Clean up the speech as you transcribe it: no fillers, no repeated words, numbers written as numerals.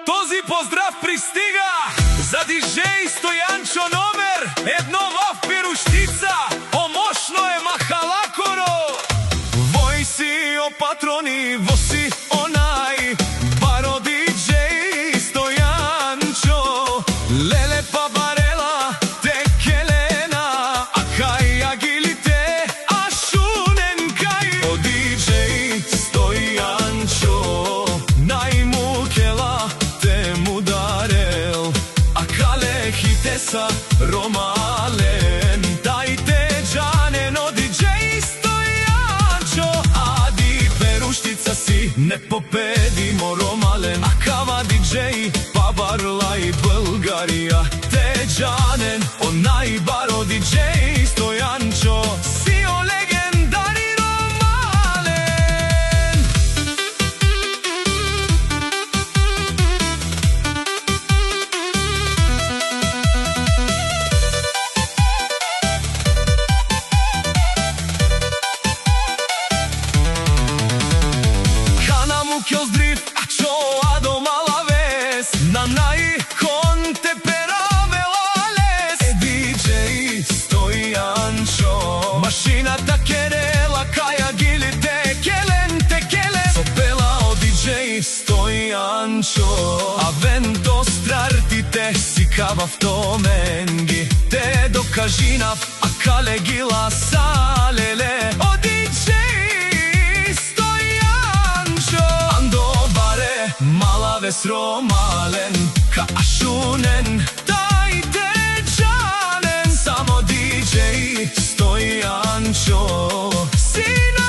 Този поздрав пристига за диджей Стојанчо номер 1 в Пирушtica. Омошно е махалакоро. Војси о патрони, воси онај баро диджей Стојанчо. Леле па барела, те келена, а кај агилите, а шунен кај. О диджей Стојанчо, најмукела те му дарел, а кале хитеса ромален. Тајте джанен о диджей Стојанчо, ади Перушtica си, не победимо ромален. А кава диджей, па барлај Българија, те джанен, онај баро диджей Стојанчо, си о легендари ромален. Хана му кјоздрив, а чо адо мала вес, на нај конте перавела лес. Е диджей Стојанчо, машината керела, кај агилите, келен те келен. Со пела о диджей Стојанчо, а венто стартите си кавав то менги, те докажинав, а кале гила салеле. О диджей Стојанчо, андо баре мала вес ромален, ка ашунен, тајте джанен. Само диджей Стојанчо, си на